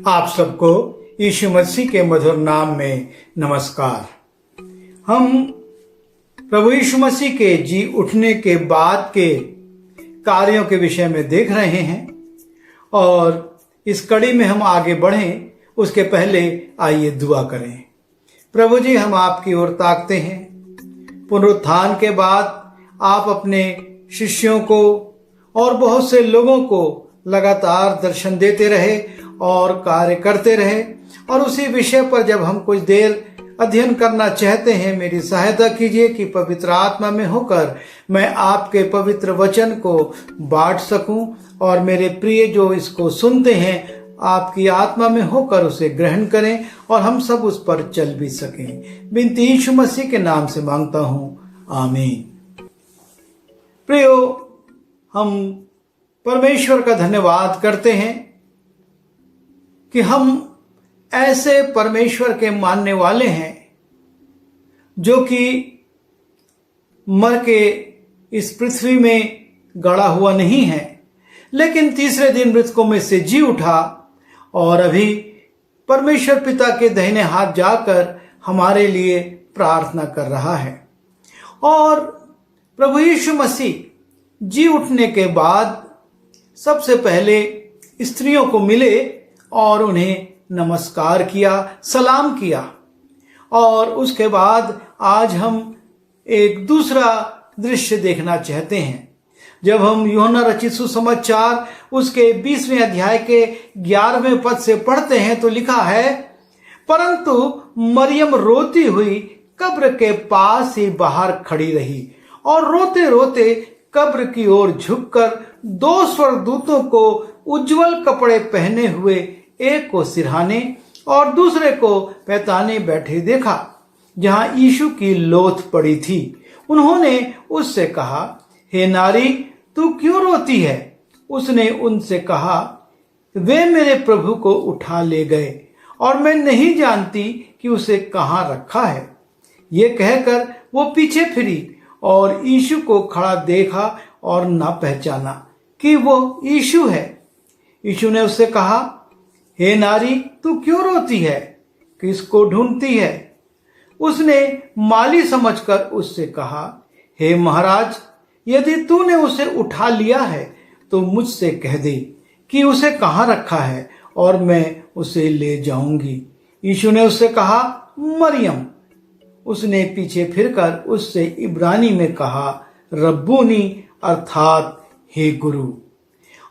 आप सबको यीशु मसीह के मधुर नाम में नमस्कार। हम प्रभु यीशु मसीह के जी उठने के बाद के कार्यों के विषय में देख रहे हैं और इस कड़ी में हम आगे बढ़ें उसके पहले आइए दुआ करें। प्रभु जी, हम आपकी ओर ताकते हैं। पुनरुत्थान के बाद आप अपने शिष्यों को और बहुत से लोगों को लगातार दर्शन देते रहे और कार्य करते रहे, और उसी विषय पर जब हम कुछ देर अध्ययन करना चाहते हैं, मेरी सहायता कीजिए कि पवित्र आत्मा में होकर मैं आपके पवित्र वचन को बांट सकूं और मेरे प्रिय जो इसको सुनते हैं आपकी आत्मा में होकर उसे ग्रहण करें और हम सब उस पर चल भी सकें। बिनती यीशु मसीह के नाम से मांगता हूं, आमीन। प्रियो, हम परमेश्वर का धन्यवाद करते हैं कि हम ऐसे परमेश्वर के मानने वाले हैं जो कि मर के इस पृथ्वी में गड़ा हुआ नहीं है, लेकिन तीसरे दिन मृतकों में से जी उठा और अभी परमेश्वर पिता के दाहिने हाथ जाकर हमारे लिए प्रार्थना कर रहा है। और प्रभु यीशु मसीह जी उठने के बाद सबसे पहले स्त्रियों को मिले और उन्हें नमस्कार किया, सलाम किया। और उसके बाद आज हम एक दूसरा दृश्य देखना चाहते हैं। जब हम यूहन्ना रचित सुसमाचार उसके 20वें अध्याय के 11वें पद से पढ़ते हैं तो लिखा है, परंतु मरियम रोती हुई कब्र के पास ही बाहर खड़ी रही और रोते रोते कब्र की ओर झुककर 2 स्वर्गदूतों को उज्जवल कपड़े पहने हुए एक को सिरहाने और दूसरे को पैताने बैठे देखा, जहां यीशु की लोथ पड़ी थी। उन्होंने उससे कहा, हे नारी, तू क्यों रोती है? उसने उनसे कहा, वे मेरे प्रभु को उठा ले गए और मैं नहीं जानती कि उसे कहां रखा है। ये कहकर वो पीछे फिरी और यीशु को खड़ा देखा और न पहचाना कि वो यीशु है। यीशु ने उससे कहा, हे नारी, तू क्यों रोती है? किसको ढूंढती है? उसने माली समझकर उससे कहा, हे महाराज, यदि तूने उसे उठा लिया है तो मुझसे कह दे कि उसे कहाँ रखा है और मैं उसे ले जाऊंगी। यीशु ने उससे कहा, मरियम। उसने पीछे फिरकर उससे इब्रानी में कहा, रब्बूनी, अर्थात हे गुरु।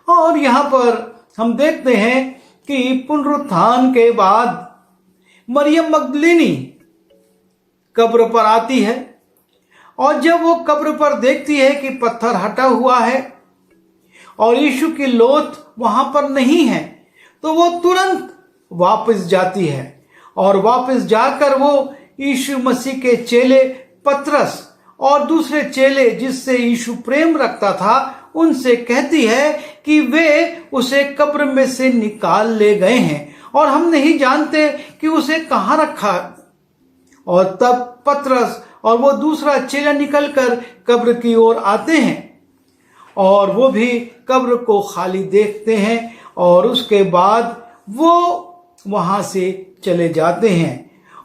और यहाँ पर हम देखते हैं कि पुनरुत्थान के बाद मरियम मगदलीनी कब्र पर आती है और जब वो कब्र पर देखती है कि पत्थर हटा हुआ है और यीशु की लोथ वहां पर नहीं है, तो वो तुरंत वापस जाती है और वापस जाकर वो यीशु मसीह के चेले पतरस और दूसरे चेले जिससे यीशु प्रेम रखता था उनसे कहती है कि वे उसे कब्र में से निकाल ले गए हैं और हम नहीं जानते कि उसे कहां रखा। और तब पतरस और वो दूसरा चेला निकलकर कब्र की ओर आते हैं और वो भी कब्र को खाली देखते हैं और उसके बाद वो वहां से चले जाते हैं।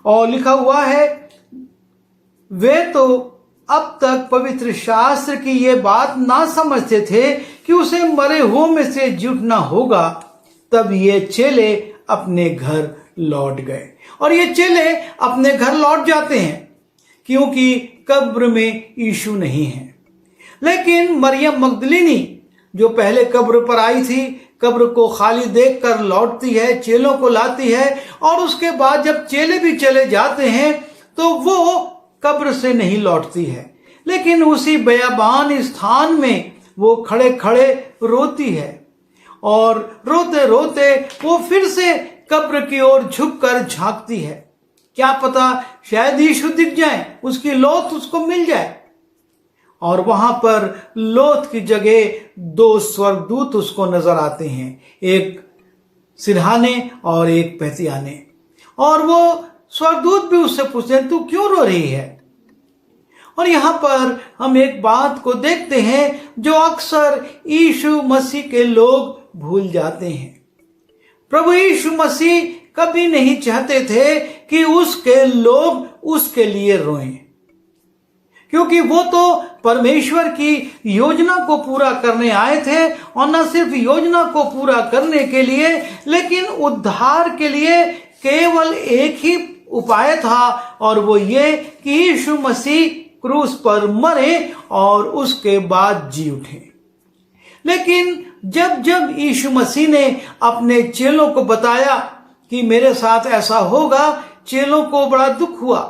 और लिखा हुआ है, वे तो अब तक पवित्र शास्त्र की ये बात ना समझते थे कि उसे मरे हुओं में से जी उठना होगा। तब ये चेले अपने घर लौट गए। और ये चेले अपने घर लौट जाते हैं क्योंकि कब्र में यीशु नहीं है। लेकिन मरियम मगदलीनी जो पहले कब्र पर आई थी, कब्र को खाली देखकर लौटती है, चेलों को लाती है और उसके बाद जब चेले भी चले जाते हैं तो वो कब्र से नहीं लौटती है, लेकिन उसी बयाबान स्थान में वो खड़े खड़े रोती है और रोते रोते वो फिर से कब्र की ओर झुककर झांकती है। क्या पता शायद यीशु दिख जाए, उसकी लोथ उसको मिल जाए। और वहां पर लोथ की जगह 2 स्वर्गदूत उसको नजर आते हैं, एक सिरहाने और एक पैतियाने। और वो स्वर्गदूत भी उससे पूछते हैं, तू क्यों रो रही है? और यहाँ पर हम एक बात को देखते हैं जो अक्सर यीशु मसीह के लोग भूल जाते हैं। प्रभु यीशु मसीह कभी नहीं चाहते थे कि उसके लोग उसके लिए रोएं, क्योंकि वो तो परमेश्वर की योजना को पूरा करने आए थे, और न सिर्फ योजना को पूरा करने के लिए, लेकिन उद्धार के लिए केवल एक ही उपाय था, और वो ये कि यीशु मसीह क्रूस पर मरे और उसके बाद जी उठे। लेकिन जब जब यीशु मसीह ने अपने चेलों को बताया कि मेरे साथ ऐसा होगा, चेलों को बड़ा दुख हुआ।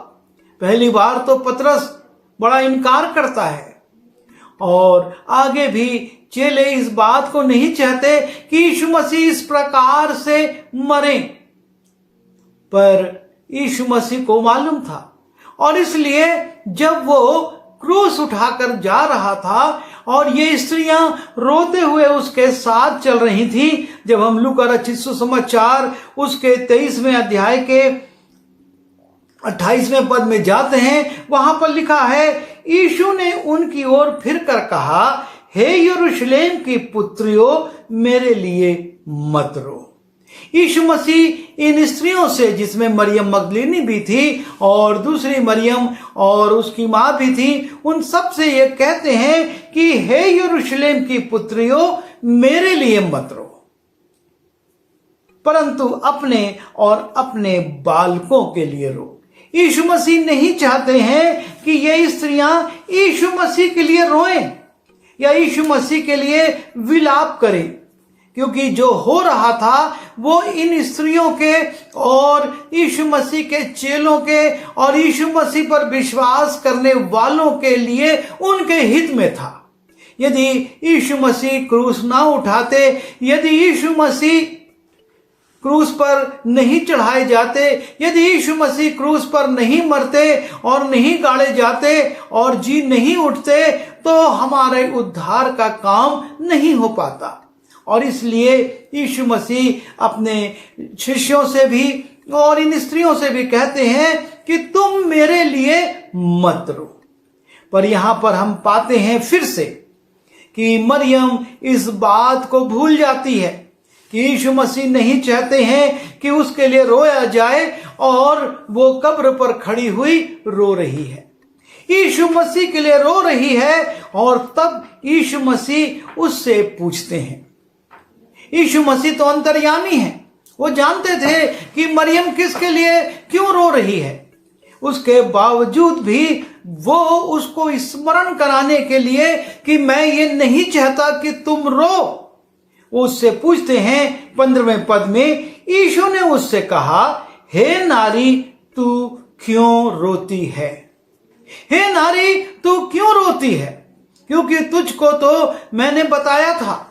पहली बार तो पतरस बड़ा इनकार करता है, और आगे भी चेले इस बात को नहीं चाहते कि यीशु मसीह इस प्रकार से मरे, पर यीशु मसीह को मालूम था, और इसलिए जब वो क्रूस उठाकर जा रहा था और ये स्त्रियां रोते हुए उसके साथ चल रही थी, जब हम लूका रचित सुसमाचार उसके 23वें अध्याय के 28वें पद में जाते हैं, वहां पर लिखा है, यीशु ने उनकी ओर फिर कर कहा, हे यरूशलेम की पुत्रियों, मेरे लिए मत रो। यीशु मसीह इन स्त्रियों से, जिसमें मरियम मगदलीनी भी थी और दूसरी मरियम और उसकी मां भी थी, उन सब से ये कहते हैं कि हे यरूशलेम की पुत्रियों, मेरे लिए मत रो, परंतु अपने और अपने बालकों के लिए रो। यीशु मसीह नहीं चाहते हैं कि ये स्त्रियां यीशु मसीह के लिए रोएं या यीशु मसीह के लिए विलाप करें, क्योंकि जो हो रहा था वो इन स्त्रियों के और यीशु मसीह के चेलों के और यीशु मसीह पर विश्वास करने वालों के लिए उनके हित में था। यदि यीशु मसीह क्रूस ना उठाते, यदि यीशु मसीह क्रूस पर नहीं चढ़ाए जाते, यदि यीशु मसीह क्रूस पर नहीं मरते और नहीं गाड़े जाते और जी नहीं उठते, तो हमारे उद्धार का काम नहीं हो पाता। और इसलिए यीशु मसीह अपने शिष्यों से भी और इन स्त्रियों से भी कहते हैं कि तुम मेरे लिए मत रो। पर यहां पर हम पाते हैं फिर से कि मरियम इस बात को भूल जाती है कि यीशु मसीह नहीं चाहते हैं कि उसके लिए रोया जाए, और वो कब्र पर खड़ी हुई रो रही है, यीशु मसीह के लिए रो रही है। और तब यीशु मसीह उससे पूछते हैं। यीशु मसीह तो अंतर्यामी है, वो जानते थे कि मरियम किसके लिए क्यों रो रही है। उसके बावजूद भी वो उसको स्मरण कराने के लिए कि मैं ये नहीं चाहता कि तुम रो, उससे पूछते हैं 15वें पद में, यीशु ने उससे कहा, हे नारी, तू क्यों रोती है? हे नारी, तू क्यों रोती है? क्योंकि तुझको तो मैंने बताया था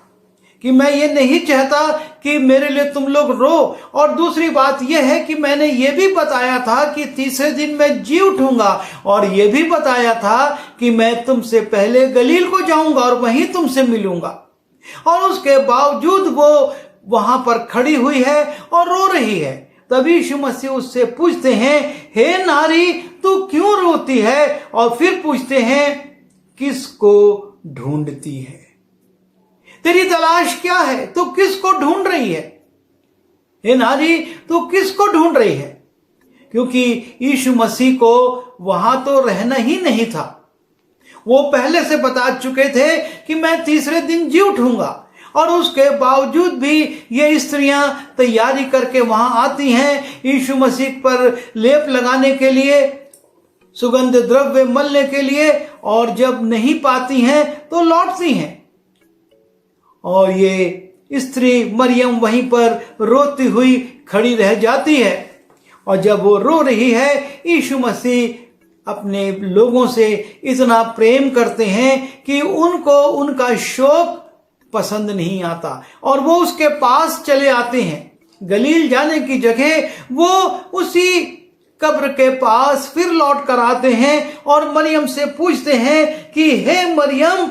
कि मैं ये नहीं चाहता कि मेरे लिए तुम लोग रो। और दूसरी बात यह है कि मैंने ये भी बताया था कि तीसरे दिन मैं जी उठूंगा, और ये भी बताया था कि मैं तुमसे पहले गलील को जाऊंगा और वहीं तुमसे मिलूंगा। और उसके बावजूद वो वहां पर खड़ी हुई है और रो रही है। तब यीशु मसीह उससे पूछते हैं, हे नारी, तू क्यों रोती है? और फिर पूछते हैं, किसको ढूंढती है? तेरी तलाश क्या है? तू किसको ढूंढ रही है? हे नारी, तू किसको ढूंढ रही है? क्योंकि यीशु मसीह को वहां तो रहना ही नहीं था। वो पहले से बता चुके थे कि मैं तीसरे दिन जी उठूंगा, और उसके बावजूद भी ये स्त्रियां तैयारी करके वहां आती हैं यीशु मसीह पर लेप लगाने के लिए, सुगंध द्रव्य मलने के लिए, और जब नहीं पाती हैं तो लौटती हैं। और ये स्त्री मरियम वहीं पर रोती हुई खड़ी रह जाती है। और जब वो रो रही है, यीशु मसीह अपने लोगों से इतना प्रेम करते हैं कि उनको उनका शोक पसंद नहीं आता, और वो उसके पास चले आते हैं। गलील जाने की जगह वो उसी कब्र के पास फिर लौट कर आते हैं और मरियम से पूछते हैं कि हे मरियम,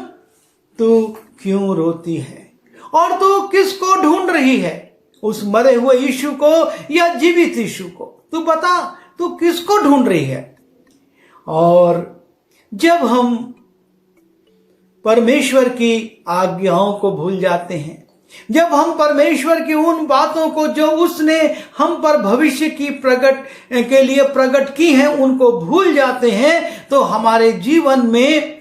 तू क्यों रोती है और तू किसको ढूंढ रही है? उस मरे हुए यीशु को या जीवित यीशु को? तू बता, तू किसको ढूंढ रही है? और जब हम परमेश्वर की आज्ञाओं को भूल जाते हैं, जब हम परमेश्वर की उन बातों को जो उसने हम पर भविष्य की के लिए प्रकट की हैं उनको भूल जाते हैं, तो हमारे जीवन में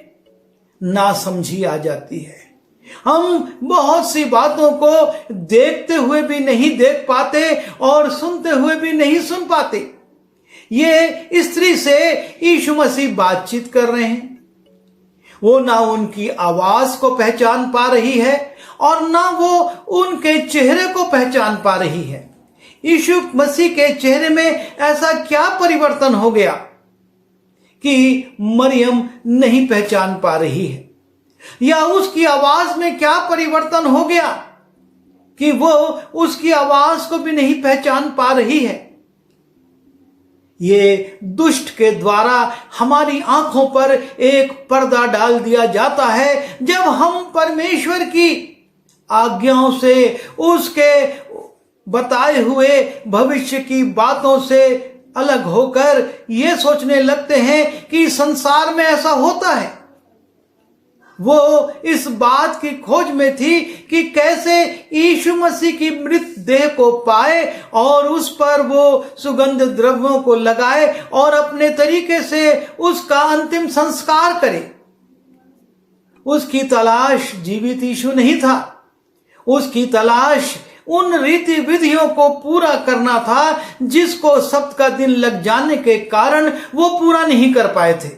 नासमझी आ जाती है। हम बहुत सी बातों को देखते हुए भी नहीं देख पाते और सुनते हुए भी नहीं सुन पाते। ये स्त्री से यीशु मसीह बातचीत कर रहे हैं, वो ना उनकी आवाज को पहचान पा रही है और ना वो उनके चेहरे को पहचान पा रही है। यीशु मसीह के चेहरे में ऐसा क्या परिवर्तन हो गया कि मरियम नहीं पहचान पा रही है, या उसकी आवाज में क्या परिवर्तन हो गया कि वो उसकी आवाज को भी नहीं पहचान पा रही है। ये दुष्ट के द्वारा हमारी आंखों पर एक पर्दा डाल दिया जाता है जब हम परमेश्वर की आज्ञाओं से, उसके बताए हुए भविष्य की बातों से अलग होकर ये सोचने लगते हैं कि संसार में ऐसा होता है। वो इस बात की खोज में थी कि कैसे यीशु मसीह की मृत देह को पाए और उस पर वो सुगंध द्रव्यों को लगाए और अपने तरीके से उसका अंतिम संस्कार करे। उसकी तलाश जीवित यीशु नहीं था, उसकी तलाश उन रीति विधियों को पूरा करना था जिसको सप्त का दिन लग जाने के कारण वो पूरा नहीं कर पाए थे,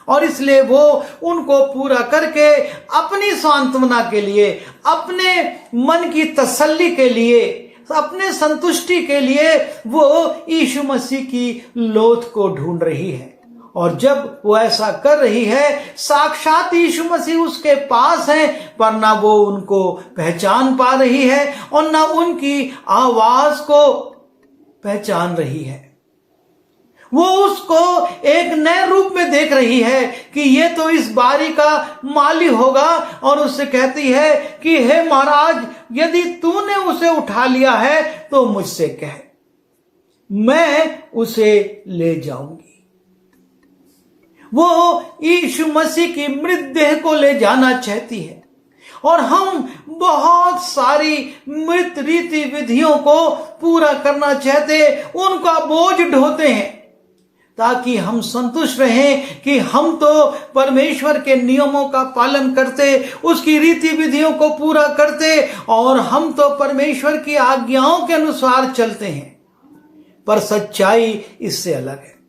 और इसलिए वो उनको पूरा करके अपनी सांत्वना के लिए, अपने मन की तसल्ली के लिए, अपने संतुष्टि के लिए वो यीशु मसीह की लोथ को ढूंढ रही है। और जब वो ऐसा कर रही है, साक्षात यीशु मसीह उसके पास हैं, पर ना वो उनको पहचान पा रही है और ना उनकी आवाज को पहचान रही है। वो उसको एक नए रूप में देख रही है कि ये तो इस बारी का माली होगा, और उससे कहती है कि हे महाराज, यदि तूने उसे उठा लिया है तो मुझसे कह, मैं उसे ले जाऊंगी। वो यीशु मसीह की मृत देह को ले जाना चाहती है, और हम बहुत सारी मृत रीति विधियों को पूरा करना चाहते, उनका बोझ ढोते हैं ताकि हम संतुष्ट रहें कि हम तो परमेश्वर के नियमों का पालन करते, उसकी रीति विधियों को पूरा करते, और हम तो परमेश्वर की आज्ञाओं के अनुसार चलते हैं। पर सच्चाई इससे अलग है।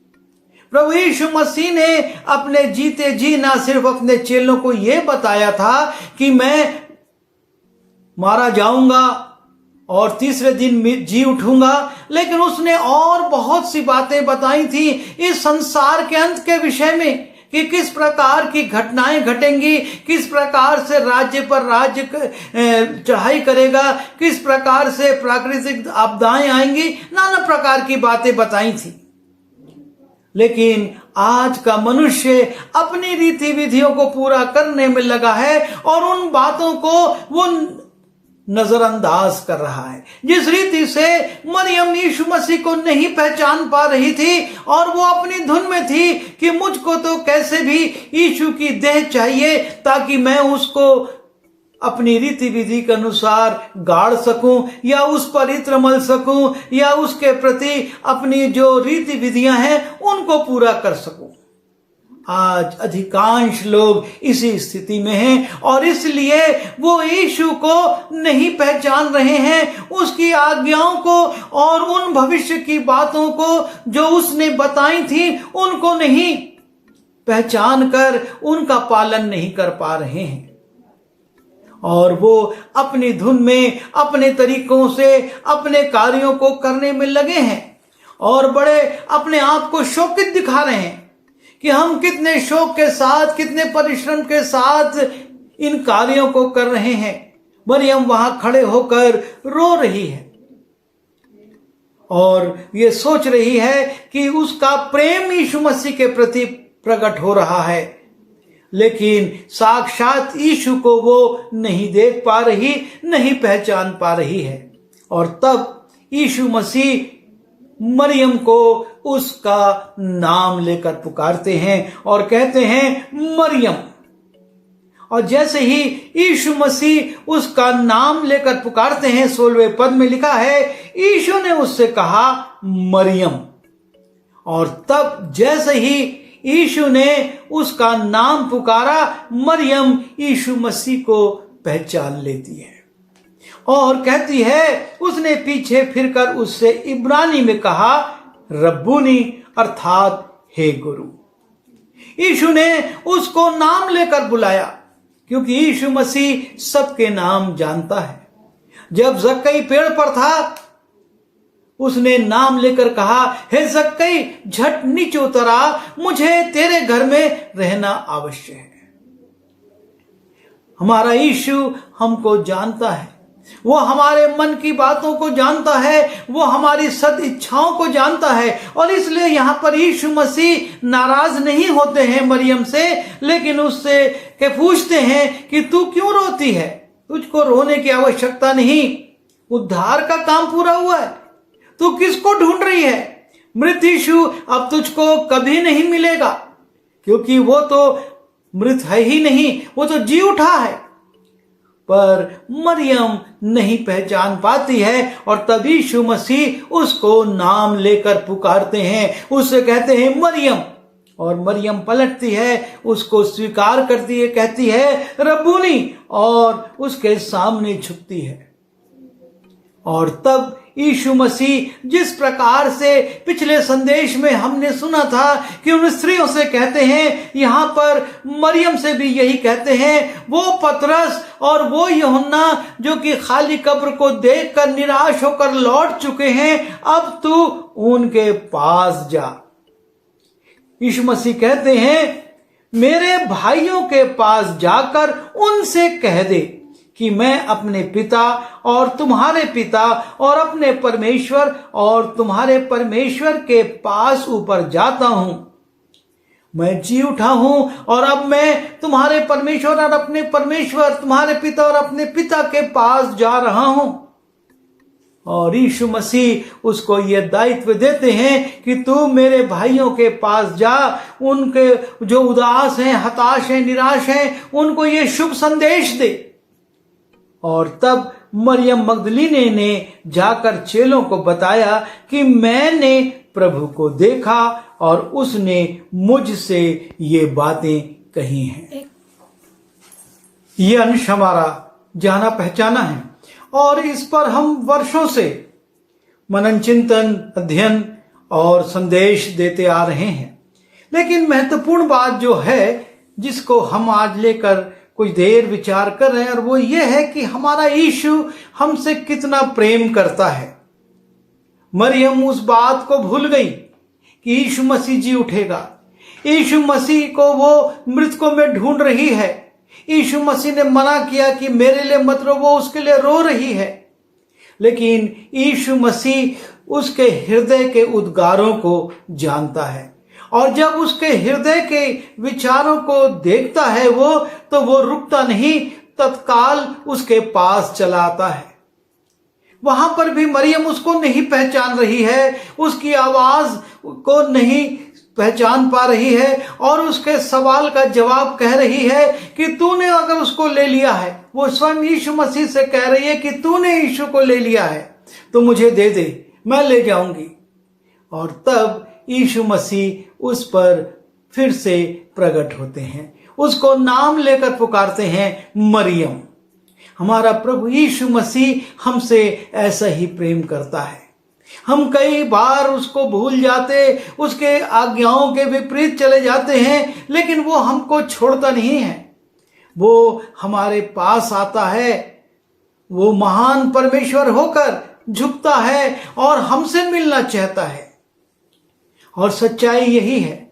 प्रभु यीशु मसीह ने अपने जीते जी ना सिर्फ अपने चेलों को यह बताया था कि मैं मारा जाऊंगा और तीसरे दिन जी उठूंगा, लेकिन उसने और बहुत सी बातें बताई थी इस संसार के अंत के विषय में, कि किस प्रकार की घटनाएं घटेंगी, किस प्रकार से राज्य पर राज्य चढ़ाई करेगा, किस प्रकार से प्राकृतिक आपदाएं आएंगी, नाना प्रकार की बातें बताई थी। लेकिन आज का मनुष्य अपनी रीति विधियों को पूरा करने में लगा है और उन बातों को वो नजरअंदाज कर रहा है। जिस रीति से मरियम यीशु मसीह को नहीं पहचान पा रही थी और वो अपनी धुन में थी कि मुझको तो कैसे भी यीशु की देह चाहिए ताकि मैं उसको अपनी रीति विधि के अनुसार गाड़ सकूं, या उस पर इत्र मल सकूं, या उसके प्रति अपनी जो रीति विधियां हैं उनको पूरा कर सकूं। आज अधिकांश लोग इसी स्थिति में हैं और इसलिए वो यीशु को नहीं पहचान रहे हैं, उसकी आज्ञाओं को और उन भविष्य की बातों को जो उसने बताई थी उनको नहीं पहचान कर उनका पालन नहीं कर पा रहे हैं, और वो अपनी धुन में अपने तरीकों से अपने कार्यों को करने में लगे हैं और बड़े अपने आप को शौकित दिखा रहे हैं कि हम कितने शौक के साथ, कितने परिश्रम के साथ इन कार्यों को कर रहे हैं। मरियम वहां खड़े होकर रो रही है और ये सोच रही है कि उसका प्रेम यीशु मसीह के प्रति प्रकट हो रहा है, लेकिन साक्षात यीशु को वो नहीं देख पा रही, नहीं पहचान पा रही है। और तब यीशु मसीह मरियम को उसका नाम लेकर पुकारते हैं और कहते हैं मरियम। और जैसे ही यीशु मसीह उसका नाम लेकर पुकारते हैं, 16वें पद में लिखा है, यीशु ने उससे कहा मरियम। और तब जैसे ही यीशु ने उसका नाम पुकारा, मरियम यीशु मसीह को पहचान लेती है और कहती है, उसने पीछे फिरकर उससे इब्रानी में कहा रब्बूनी, अर्थात हे गुरु। यीशु ने उसको नाम लेकर बुलाया, क्योंकि यीशु मसीह सबके नाम जानता है। जब जक्कई पेड़ पर था, उसने नाम लेकर कहा, हे जक्कई, झट नीचे उतर आ, मुझे तेरे घर में रहना आवश्यक है। हमारा यीशु हमको जानता है, वो हमारे मन की बातों को जानता है, वो हमारी सद इच्छाओं को जानता है। और इसलिए यहाँ पर यीशु मसीह नाराज नहीं होते हैं मरियम से, लेकिन उससे के पूछते हैं कि तू क्यों रोती है? तुझको रोने की आवश्यकता नहीं, उद्धार का काम पूरा हुआ है। तू किसको ढूंढ रही है? मृत यीशु अब तुझको कभी नहीं मिलेगा, क्योंकि वो तो मृत है ही नहीं, वो तो जी उठा है। पर मरियम नहीं पहचान पाती है, और तभी यीशु मसीह उसको नाम लेकर पुकारते हैं, उससे कहते हैं मरियम। और मरियम पलटती है, उसको स्वीकार करती है, कहती है रब्बूनी, और उसके सामने झुकती है। और तब यीशु मसीह जिस प्रकार से पिछले संदेश में हमने सुना था कि उन स्त्रियों से कहते हैं, यहाँ पर मरियम से भी यही कहते हैं। वो पतरस और वो यूहन्ना जो कि खाली कब्र को देखकर निराश होकर लौट चुके हैं, अब तू उनके पास जा। यीशु मसीह कहते हैं, मेरे भाइयों के पास जाकर उनसे कह दे कि मैं अपने पिता और तुम्हारे पिता और अपने परमेश्वर और तुम्हारे परमेश्वर के पास ऊपर जाता हूं। मैं जी उठा हूं और अब मैं तुम्हारे परमेश्वर और अपने परमेश्वर, तुम्हारे पिता और अपने पिता के पास जा रहा हूं। और यीशु मसीह उसको ये दायित्व देते हैं कि तू मेरे भाइयों के पास जा, उनके जो उदास हैं, हताश हैं, निराश हैं, उनको ये शुभ संदेश दे। और तब मरियम मगदलीने ने जाकर चेलों को बताया कि मैंने प्रभु को देखा और उसने मुझसे ये बातें कही हैं। ये अंश हमारा जाना पहचाना है और इस पर हम वर्षों से मनन चिंतन, अध्ययन और संदेश देते आ रहे हैं। लेकिन महत्वपूर्ण बात जो है, जिसको हम आज लेकर कुछ देर विचार कर रहे हैं, और वो ये है कि हमारा यीशु हमसे कितना प्रेम करता है। मरियम उस बात को भूल गई कि यीशु मसीह जी उठेगा। यीशु मसीह को वो मृतकों में ढूंढ रही है। यीशु मसीह ने मना किया कि मेरे लिए मत रो, वो उसके लिए रो रही है। लेकिन यीशु मसीह उसके हृदय के उद्गारों को जानता है, और जब उसके हृदय के विचारों को देखता है वो, तो वो रुकता नहीं, तत्काल उसके पास चला आता है। वहां पर भी मरियम उसको नहीं पहचान रही है, उसकी आवाज को नहीं पहचान पा रही है, और उसके सवाल का जवाब कह रही है कि तूने अगर उसको ले लिया है, वो स्वयं यीशु मसीह से कह रही है कि तूने यीशु को ले लिया है तो मुझे दे दे, मैं ले जाऊंगी। और तब यीशु मसीह उस पर फिर से प्रकट होते हैं, उसको नाम लेकर पुकारते हैं मरियम। हमारा प्रभु यीशु मसीह हमसे ऐसा ही प्रेम करता है। हम कई बार उसको भूल जाते, उसके आज्ञाओं के विपरीत चले जाते हैं, लेकिन वो हमको छोड़ता नहीं है। वो हमारे पास आता है, वो महान परमेश्वर होकर झुकता है और हमसे मिलना चाहता है। और सच्चाई यही है,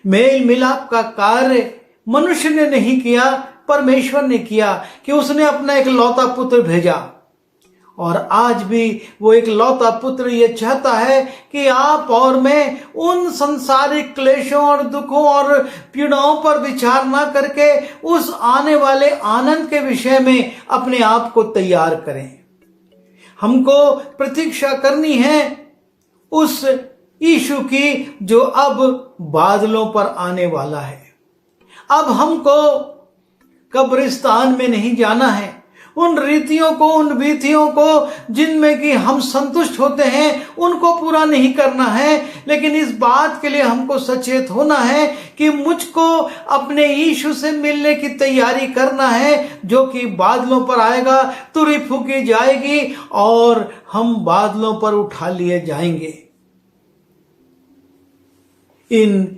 मेल मिलाप का कार्य मनुष्य ने नहीं किया, परमेश्वर ने किया कि उसने अपना एक लौता पुत्र भेजा। और आज भी वो एक लौता पुत्र ये चाहता है कि आप और मैं उन संसारिक क्लेशों और दुखों और पीड़ाओं पर विचार ना करके उस आने वाले आनंद के विषय में अपने आप को तैयार करें। हमको प्रतीक्षा करनी है उस यीशु की जो अब बादलों पर आने वाला है। अब हमको कब्रिस्तान में नहीं जाना है, उन रीतियों को, उन विधियों को जिनमें कि हम संतुष्ट होते हैं, उनको पूरा नहीं करना है। लेकिन इस बात के लिए हमको सचेत होना है कि मुझको अपने यीशु से मिलने की तैयारी करना है, जो कि बादलों पर आएगा, तुरही फूंकी जाएगी और हम बादलों पर उठा लिए जाएंगे। इन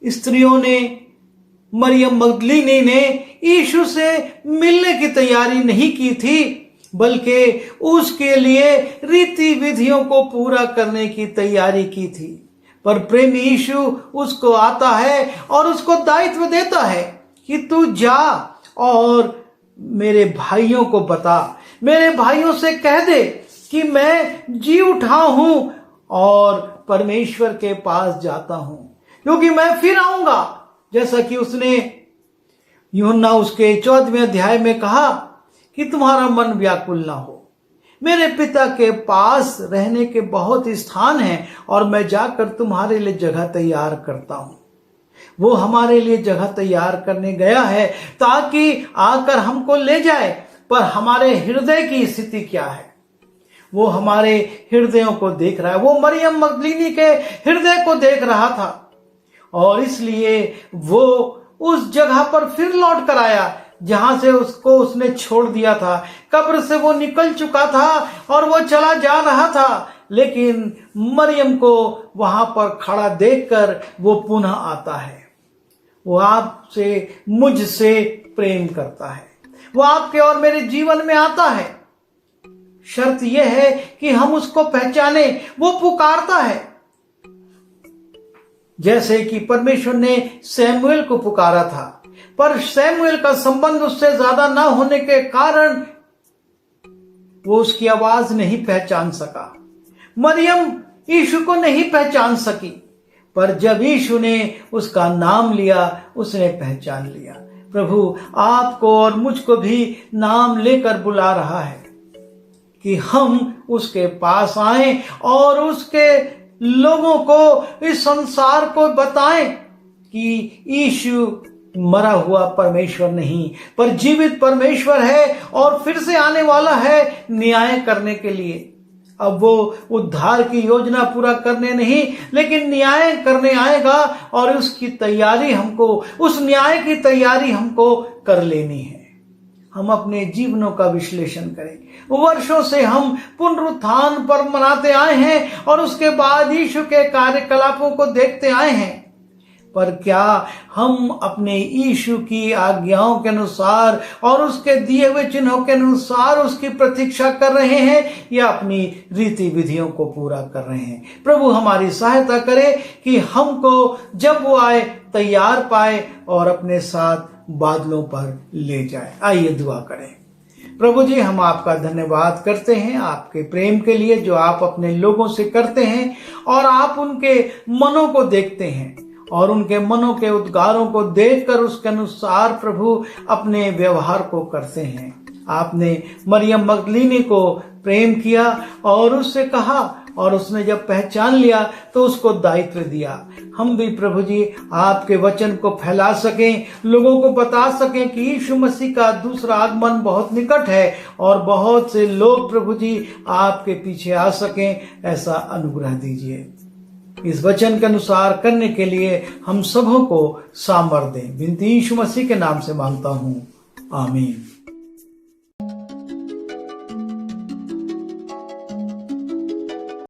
स्त्रियों ने, मरियम मगदलीनी ने यीशु से मिलने की तैयारी नहीं की थी, बल्कि उसके लिए रीति विधियों को पूरा करने की तैयारी की थी। पर प्रेमी यीशु उसको आता है और उसको दायित्व देता है कि तू जा और मेरे भाइयों को बता, मेरे भाइयों से कह दे कि मैं जी उठा हूं और परमेश्वर के पास जाता हूं, क्योंकि मैं फिर आऊंगा। जैसा कि उसने यूहन्ना उसके 14वें अध्याय में कहा कि तुम्हारा मन व्याकुल ना हो, मेरे पिता के पास रहने के बहुत स्थान हैं और मैं जाकर तुम्हारे लिए जगह तैयार करता हूं। वो हमारे लिए जगह तैयार करने गया है ताकि आकर हमको ले जाए। पर हमारे हृदय की स्थिति क्या है? वो हमारे हृदयों को देख रहा है। वो मरियम मगदलीनी के हृदय को देख रहा था और इसलिए वो उस जगह पर फिर लौट कर आया जहां से उसको उसने छोड़ दिया था। कब्र से वो निकल चुका था और वो चला जा रहा था, लेकिन मरियम को वहां पर खड़ा देखकर वो पुनः आता है। वो आपसे, मुझसे प्रेम करता है, वो आपके और मेरे जीवन में आता है। शर्त यह है कि हम उसको पहचाने। वो पुकारता है, जैसे कि परमेश्वर ने सैमुएल को पुकारा था, पर सैमुएल का संबंध उससे ज्यादा ना होने के कारण वो उसकी आवाज नहीं पहचान सका। मरियम यीशु को नहीं पहचान सकी, पर जब यीशु ने उसका नाम लिया, उसने पहचान लिया। प्रभु आपको और मुझको भी नाम लेकर बुला रहा है कि हम उसके पास आएं और उसके लोगों को, इस संसार को बताएं कि यीशु मरा हुआ परमेश्वर नहीं, पर जीवित परमेश्वर है और फिर से आने वाला है न्याय करने के लिए। अब वो उद्धार की योजना पूरा करने नहीं, लेकिन न्याय करने आएगा और उसकी तैयारी हमको, उस न्याय की तैयारी हमको कर लेनी है। हम अपने जीवनों का विश्लेषण करें। वर्षों से हम पुनरुत्थान पर मनाते आए हैं और उसके बाद यीशु के कार्यकलापों को देखते आए हैं, पर क्या हम अपने यीशु की आज्ञाओं के अनुसार और उसके दिए हुए चिन्हों के अनुसार उसकी प्रतीक्षा कर रहे हैं या अपनी रीति विधियों को पूरा कर रहे हैं? प्रभु हमारी सहायता करे कि हमको जब वो आए तैयार पाए और अपने साथ बादलों पर ले जाए। आइए दुआ करें। प्रभु जी, हम आपका धन्यवाद करते हैं आपके प्रेम के लिए जो आप अपने लोगों से करते हैं, और आप उनके मनों को देखते हैं और उनके मनों के उद्गारों को देखकर उसके अनुसार प्रभु अपने व्यवहार को करते हैं। आपने मरियम मगदलीनी को प्रेम किया और उससे कहा, और उसने जब पहचान लिया तो उसको दायित्व दिया। हम भी प्रभु जी आपके वचन को फैला सकें, लोगों को बता सकें कि यीशु मसीह का दूसरा आगमन बहुत निकट है और बहुत से लोग प्रभु जी आपके पीछे आ सकें, ऐसा अनुग्रह दीजिए। इस वचन के अनुसार करने के लिए हम सबों को सामर्थ्य दें। विनती यीशु मसीह के नाम से मांगता हूँ, आमीन।